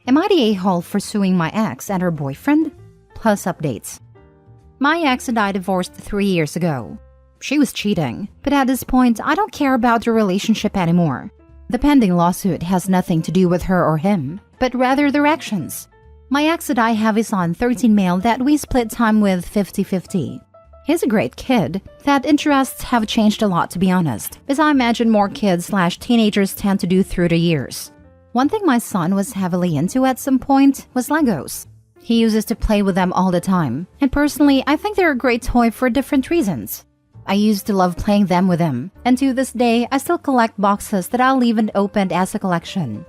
Am I the a-hole for suing my ex and her boyfriend? Plus updates. My ex and I divorced 3 years ago. She was cheating, but at this point, I don't care about the relationship anymore. The pending lawsuit has nothing to do with her or him, but rather their actions. My ex and I have a son, 13 male, that we split time with 50-50. He's a great kid. That interests have changed a lot, to be honest, as I imagine more kids/teenagers tend to do through the years. One thing my son was heavily into at some point was Legos. He uses to play with them all the time, and personally, I think they're a great toy for different reasons. I used to love playing them with him, and to this day, I still collect boxes that I'll leave unopened as a collection.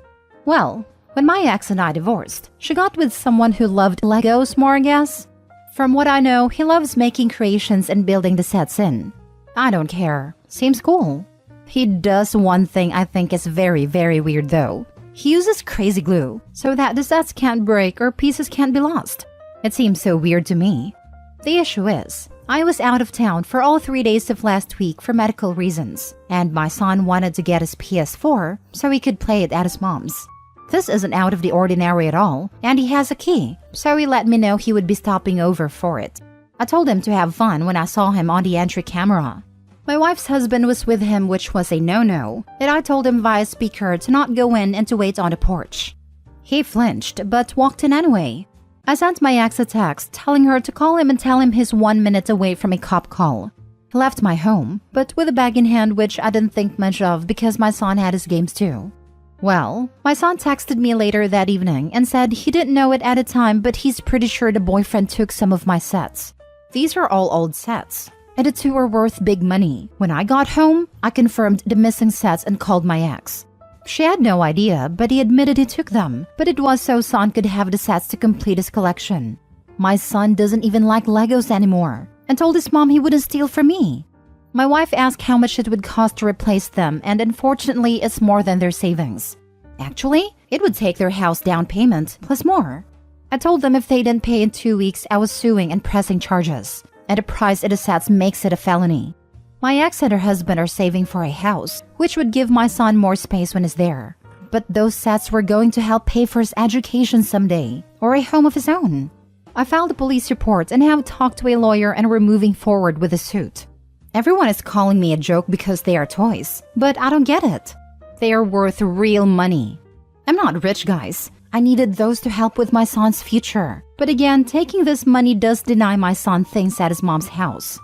Well, when my ex and I divorced, she got with someone who loved Legos more, I guess. From what I know, he loves making creations and building the sets in. I don't care. Seems cool. He does one thing I think is very, very weird though. He uses crazy glue so that the sets can't break or pieces can't be lost. It seems so weird to me. The issue is, I was out of town for all 3 days of last week for medical reasons, and my son wanted to get his PS4 so he could play it at his mom's. This isn't out of the ordinary at all, and he has a key, so he let me know he would be stopping over for it. I told him to have fun when I saw him on the entry camera. My wife's husband was with him, which was a no-no, and I told him via speaker to not go in and to wait on the porch. He flinched, but walked in anyway. I sent my ex a text telling her to call him and tell him he's 1 minute away from a cop call. He left my home, but with a bag in hand, which I didn't think much of because my son had his games too. Well, my son texted me later that evening and said he didn't know it at the time, but he's pretty sure the boyfriend took some of my sets. These are all old sets, and the two are worth big money. When I got home, I confirmed the missing sets and called my ex. She had no idea, but he admitted he took them, but it was so son could have the sets to complete his collection. My son doesn't even like Legos anymore, and told his mom he wouldn't steal from me. My wife asked how much it would cost to replace them, and unfortunately, it's more than their savings. Actually, it would take their house down payment, plus more. I told them if they didn't pay in 2 weeks, I was suing and pressing charges, and the price of the sets makes it a felony. My ex and her husband are saving for a house, which would give my son more space when he's there. But those sets were going to help pay for his education someday, or a home of his own. I filed a police report and have talked to a lawyer, and we're moving forward with the suit. Everyone is calling me a joke because they are toys, but I don't get it. They are worth real money. I'm not rich, guys. I needed those to help with my son's future. But again, taking this money does deny my son things at his mom's house.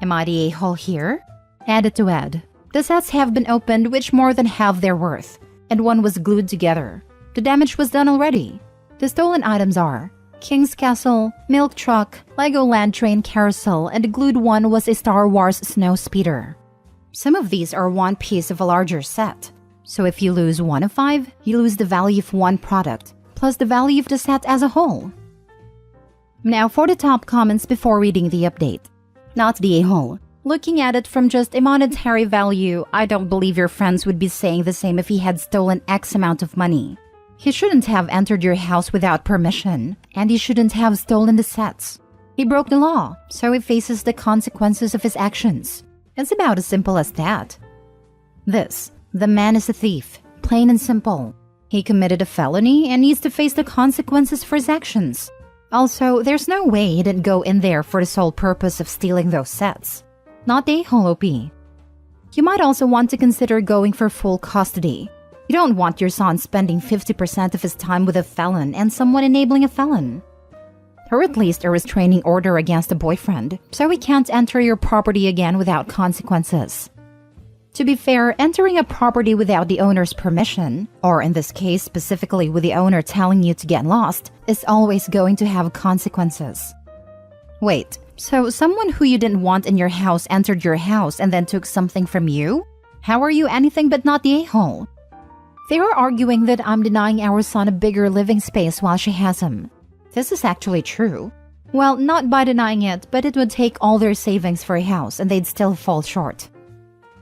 Am I the a-hole here? Added to add, the sets have been opened, which more than half their worth, and one was glued together. The damage was done already. The stolen items are King's Castle, Milk Truck, Legoland Train Carousel, and the glued one was a Star Wars Snow Speeder. Some of these are one piece of a larger set. So if you lose 1 of 5, you lose the value of one product, plus the value of the set as a whole. Now for the top comments before reading the update. Not the a-hole. Looking at it from just a monetary value, I don't believe your friends would be saying the same if he had stolen X amount of money. He shouldn't have entered your house without permission, and he shouldn't have stolen the sets. He broke the law, so he faces the consequences of his actions. It's about as simple as that. The man is a thief, plain and simple. He committed a felony and needs to face the consequences for his actions. Also, there's no way he didn't go in there for the sole purpose of stealing those sets. Not the a-hole OP. You might also want to consider going for full custody. You don't want your son spending 50% of his time with a felon and someone enabling a felon. Or at least a restraining order against a boyfriend, so he can't enter your property again without consequences. To be fair, entering a property without the owner's permission, or in this case specifically with the owner telling you to get lost, is always going to have consequences. Wait, so someone who you didn't want in your house entered your house and then took something from you? How are you anything but not the a-hole? They are arguing that I'm denying our son a bigger living space while she has him. This is actually true. Well, not by denying it, but it would take all their savings for a house and they'd still fall short.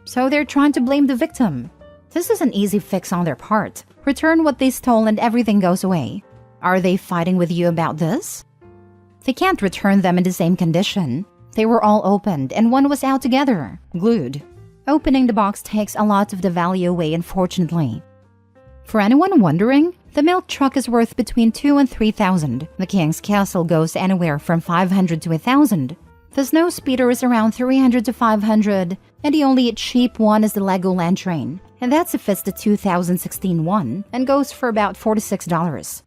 So they're trying to blame the victim. This is an easy fix on their part. Return what they stole and everything goes away. Are they fighting with you about this? They can't return them in the same condition. They were all opened and one was out together, glued. Opening the box takes a lot of the value away, unfortunately. For anyone wondering, The milk truck is worth between 2 and 3,000. The King's Castle goes anywhere from 500 to 1,000. The snow speeder is around 300 to 500, and the only cheap one is the Legoland train, and that's if it's the 2016 one, and goes for about $46.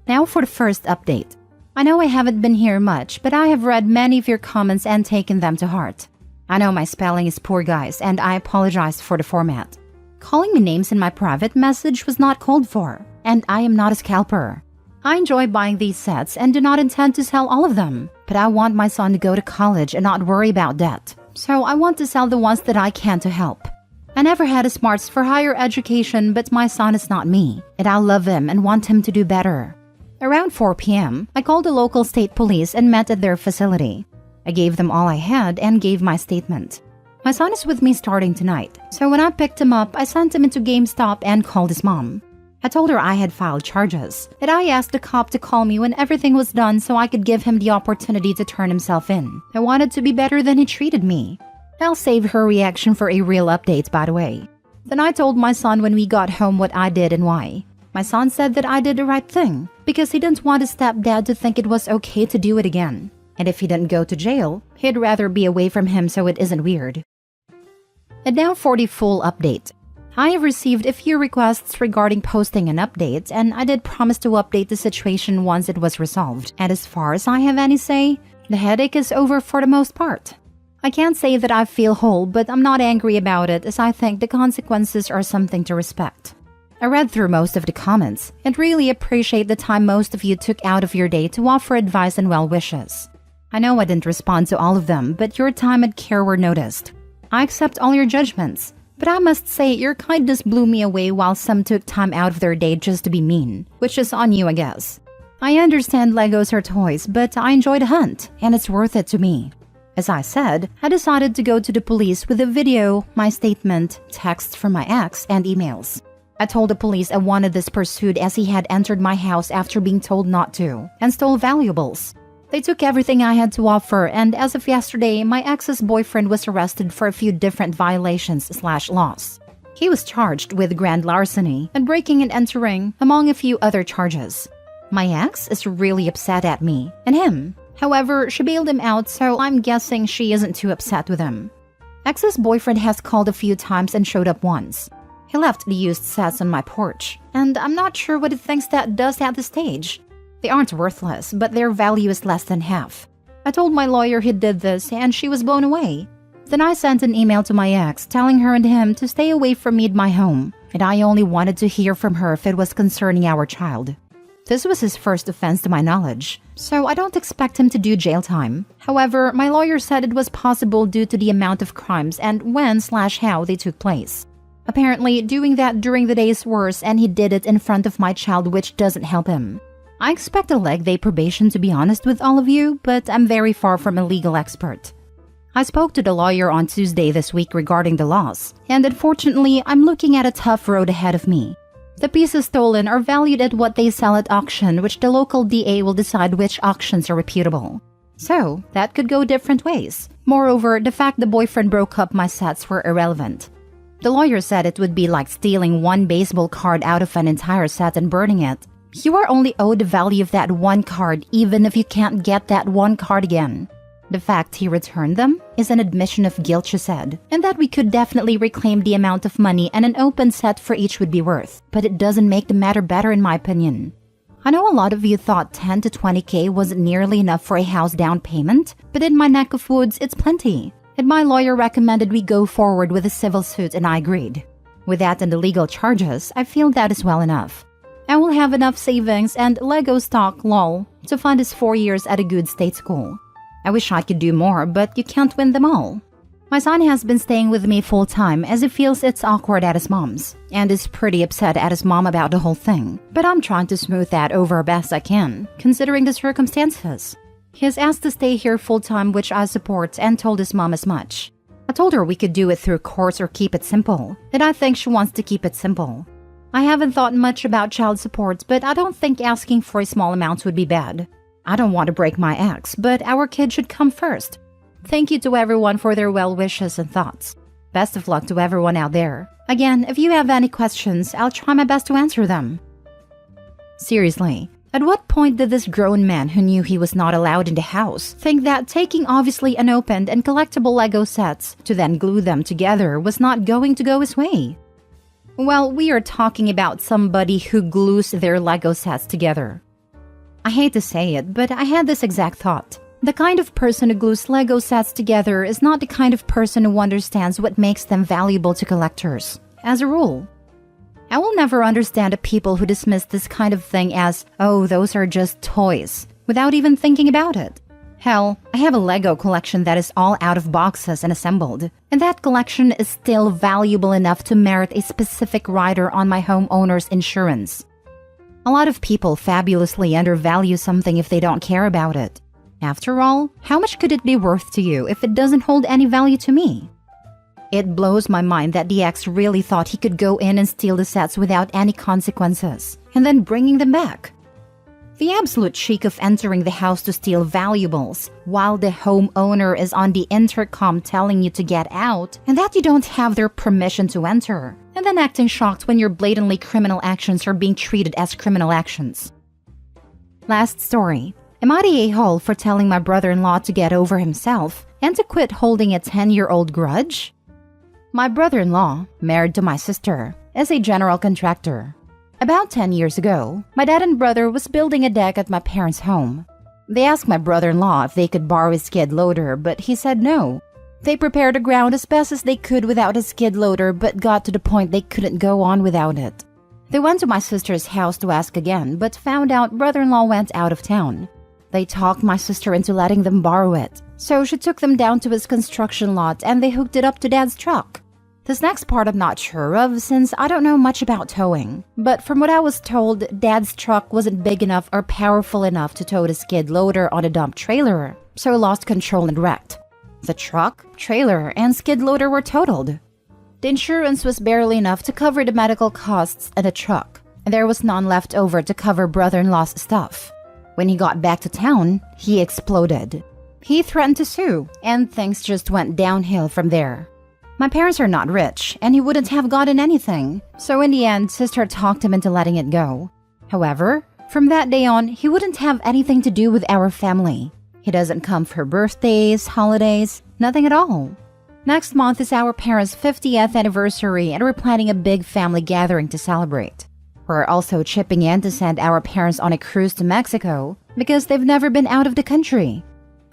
Now for the first update. I know I haven't been here much, but I have read many of your comments and taken them to heart. I know my spelling is poor, guys, and I apologize for the format. Calling me names in my private message was not called for, and I am not a scalper. I enjoy buying these sets and do not intend to sell all of them, but I want my son to go to college and not worry about debt, so I want to sell the ones that I can to help. I never had a smarts for higher education, but my son is not me, and I love him and want him to do better. Around 4 p.m., I called the local state police and met at their facility. I gave them all I had and gave my statement. My son is with me starting tonight, so when I picked him up, I sent him into GameStop and called his mom. I told her I had filed charges, that I asked the cop to call me when everything was done so I could give him the opportunity to turn himself in. I wanted to be better than he treated me. I'll save her reaction for a real update, by the way. Then I told my son when we got home what I did and why. My son said that I did the right thing, because he didn't want his stepdad to think it was okay to do it again. And if he didn't go to jail, he'd rather be away from him so it isn't weird. And now for the full update. I have received a few requests regarding posting an update, and I did promise to update the situation once it was resolved. And as far as I have any say, the headache is over for the most part. I can't say that I feel whole, but I'm not angry about it as I think the consequences are something to respect. I read through most of the comments and really appreciate the time most of you took out of your day to offer advice and well wishes. I know I didn't respond to all of them, but your time and care were noticed. I accept all your judgments, but I must say your kindness blew me away while some took time out of their day just to be mean, which is on you, I guess. I understand Legos are toys, but I enjoy the hunt, and it's worth it to me. As I said, I decided to go to the police with a video, my statement, texts from my ex, and emails. I told the police I wanted this pursued as he had entered my house after being told not to, and stole valuables. They took everything I had to offer, and as of yesterday, my ex's boyfriend was arrested for a few different violations/loss. He was charged with grand larceny and breaking and entering, among a few other charges. My ex is really upset at me, and him. However, she bailed him out, so I'm guessing she isn't too upset with him. Ex's boyfriend has called a few times and showed up once. He left the used sets on my porch, and I'm not sure what he thinks that does at this stage. They aren't worthless, but their value is less than half. I told my lawyer he did this, and she was blown away. Then I sent an email to my ex telling her and him to stay away from me at my home, and I only wanted to hear from her if it was concerning our child. This was his first offense to my knowledge, so I don't expect him to do jail time. However, my lawyer said it was possible due to the amount of crimes and when/how they took place. Apparently, doing that during the day is worse, and he did it in front of my child, which doesn't help him. I expect a leg day probation, to be honest with all of you, but I'm very far from a legal expert. I spoke to the lawyer on Tuesday this week regarding the loss, and unfortunately, I'm looking at a tough road ahead of me. The pieces stolen are valued at what they sell at auction, which the local DA will decide which auctions are reputable. So, that could go different ways. Moreover, the fact the boyfriend broke up my sets were irrelevant. The lawyer said it would be like stealing one baseball card out of an entire set and burning it. You are only owed the value of that one card even if you can't get that one card again. The fact he returned them is an admission of guilt, she said, and that we could definitely reclaim the amount of money and an open set for each would be worth, but it doesn't make the matter better in my opinion. I know a lot of you thought 10 to 20K wasn't nearly enough for a house down payment, but in my neck of woods, it's plenty. And my lawyer recommended we go forward with a civil suit and I agreed. With that and the legal charges, I feel that is well enough. I will have enough savings and Lego stock, lol, to fund his 4 years at a good state school. I wish I could do more, but you can't win them all. My son has been staying with me full-time as he feels it's awkward at his mom's, and is pretty upset at his mom about the whole thing. But I'm trying to smooth that over best I can, considering the circumstances. He has asked to stay here full-time, which I support, and told his mom as much. I told her we could do it through courts or keep it simple, and I think she wants to keep it simple. I haven't thought much about child support, but I don't think asking for a small amount would be bad. I don't want to break my ex, but our kid should come first. Thank you to everyone for their well wishes and thoughts. Best of luck to everyone out there. Again, if you have any questions, I'll try my best to answer them. Seriously, at what point did this grown man who knew he was not allowed in the house think that taking obviously unopened and collectible Lego sets to then glue them together was not going to go his way? Well, we are talking about somebody who glues their Lego sets together. I hate to say it, but I had this exact thought. The kind of person who glues Lego sets together is not the kind of person who understands what makes them valuable to collectors, as a rule. I will never understand the people who dismiss this kind of thing as, oh, those are just toys, without even thinking about it. Hell, I have a Lego collection that is all out of boxes and assembled, and that collection is still valuable enough to merit a specific rider on my homeowner's insurance. A lot of people fabulously undervalue something if they don't care about it. After all, how much could it be worth to you if it doesn't hold any value to me? It blows my mind that the ex really thought he could go in and steal the sets without any consequences, and then bringing them back. The absolute cheek of entering the house to steal valuables, while the homeowner is on the intercom telling you to get out, and that you don't have their permission to enter, and then acting shocked when your blatantly criminal actions are being treated as criminal actions. Last story. Am I the a-hole for telling my brother-in-law to get over himself and to quit holding a 10-year-old grudge? My brother-in-law, married to my sister, is a general contractor. About 10 years ago, my dad and brother was building a deck at my parents' home. They asked my brother-in-law if they could borrow his skid loader, but he said no. They prepared the ground as best as they could without a skid loader, but got to the point they couldn't go on without it. They went to my sister's house to ask again, but found out brother-in-law went out of town. They talked my sister into letting them borrow it, so she took them down to his construction lot and they hooked it up to Dad's truck. This next part I'm not sure of since I don't know much about towing, but from what I was told, Dad's truck wasn't big enough or powerful enough to tow the skid loader on a dump trailer, so lost control and wrecked. The truck, trailer, and skid loader were totaled. The insurance was barely enough to cover the medical costs and the truck, and there was none left over to cover brother-in-law's stuff. When he got back to town, he exploded. He threatened to sue, and things just went downhill from there. My parents are not rich, and he wouldn't have gotten anything, so in the end, sister talked him into letting it go. However, from that day on, he wouldn't have anything to do with our family. He doesn't come for birthdays, holidays, nothing at all. Next month is our parents' 50th anniversary, and we're planning a big family gathering to celebrate. We're also chipping in to send our parents on a cruise to Mexico because they've never been out of the country.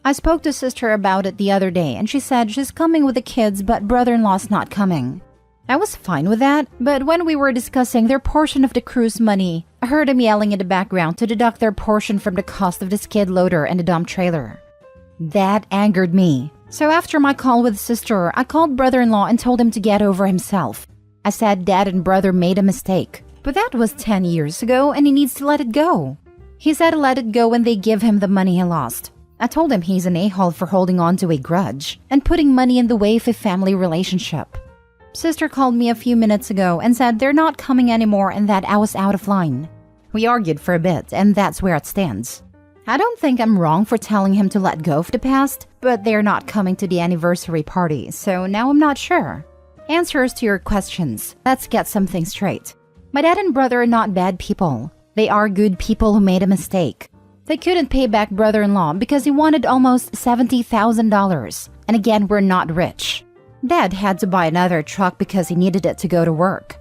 I spoke to sister about it the other day and she said she's coming with the kids but brother-in-law's not coming. I was fine with that, but when we were discussing their portion of the cruise money, I heard him yelling in the background to deduct their portion from the cost of the skid loader and the dump trailer. That angered me. So after my call with sister, I called brother-in-law and told him to get over himself. I said dad and brother made a mistake. But that was 10 years ago and he needs to let it go. He said let it go when they give him the money he lost. I told him he's an a-hole for holding on to a grudge and putting money in the way of a family relationship. Sister called me a few minutes ago and said they're not coming anymore and that I was out of line. We argued for a bit and that's where it stands. I don't think I'm wrong for telling him to let go of the past, but they're not coming to the anniversary party, so now I'm not sure. Answers to your questions. Let's get something straight. My dad and brother are not bad people. They are good people who made a mistake. They couldn't pay back brother-in-law because he wanted almost $70,000. And again, we're not rich. Dad had to buy another truck because he needed it to go to work.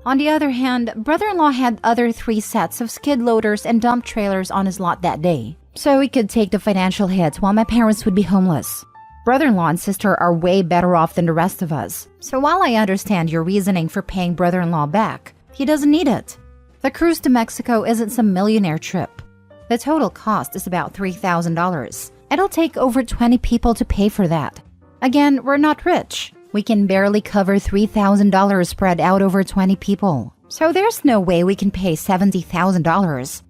On the other hand, brother-in-law had other 3 sets of skid loaders and dump trailers on his lot that day, so he could take the financial hit while my parents would be homeless. Brother-in-law and sister are way better off than the rest of us. So while I understand your reasoning for paying brother-in-law back, he doesn't need it. The cruise to Mexico isn't some millionaire trip. The total cost is about $3,000. It'll take over 20 people to pay for that. Again, we're not rich. We can barely cover $3,000 spread out over 20 people. So there's no way we can pay $70,000.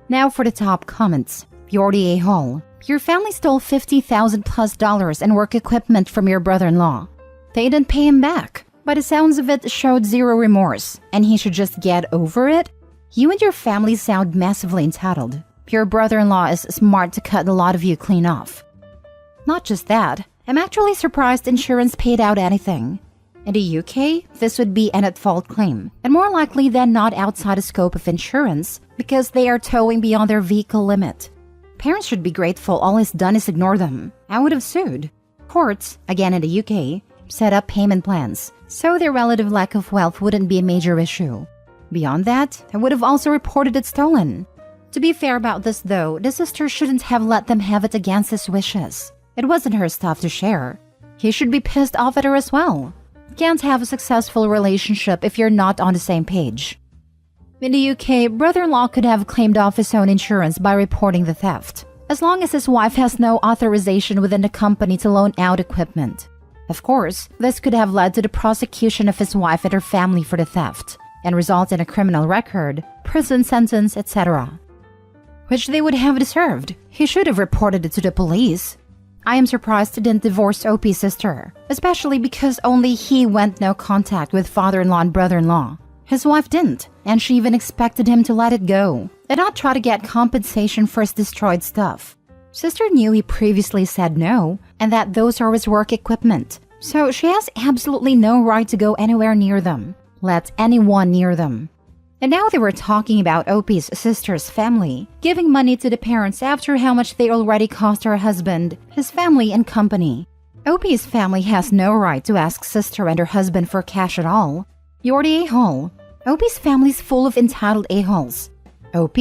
Now for the top comments. You're the a-hole. Your family stole $50,000+ in work equipment from your brother-in-law. They didn't pay him back. By the sounds of it, showed zero remorse, and he should just get over it? You and your family sound massively entitled. Your brother-in-law is smart to cut a lot of you clean off. Not just that, I'm actually surprised insurance paid out anything. In the UK, this would be an at-fault claim, and more likely than not outside the scope of insurance because they are towing beyond their vehicle limit. Parents should be grateful all he's done is ignore them. I would have sued. Courts, again in the UK, set up payment plans, so their relative lack of wealth wouldn't be a major issue. Beyond that, I would have also reported it stolen. To be fair about this though, the sister shouldn't have let them have it against his wishes. It wasn't her stuff to share. He should be pissed off at her as well. You can't have a successful relationship if you're not on the same page. In the UK, brother-in-law could have claimed off his own insurance by reporting the theft, as long as his wife has no authorization within the company to loan out equipment. Of course, this could have led to the prosecution of his wife and her family for the theft, and result in a criminal record, prison sentence, etc. Which they would have deserved. He should have reported it to the police. I am surprised he didn't divorce OP's sister, especially because only he went no contact with father-in-law and brother-in-law. His wife didn't, and she even expected him to let it go, and not try to get compensation for his destroyed stuff. Sister knew he previously said no, and that those are his work equipment, so she has absolutely no right to go anywhere near them, let anyone near them. And now they were talking about OP's sister's family, giving money to the parents after how much they already cost her husband, his family, and company. OP's family has no right to ask sister and her husband for cash at all. You're the a-hole. OP's family's full of entitled a-holes. OP,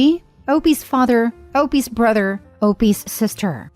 OP's father, OP's brother, OP's sister.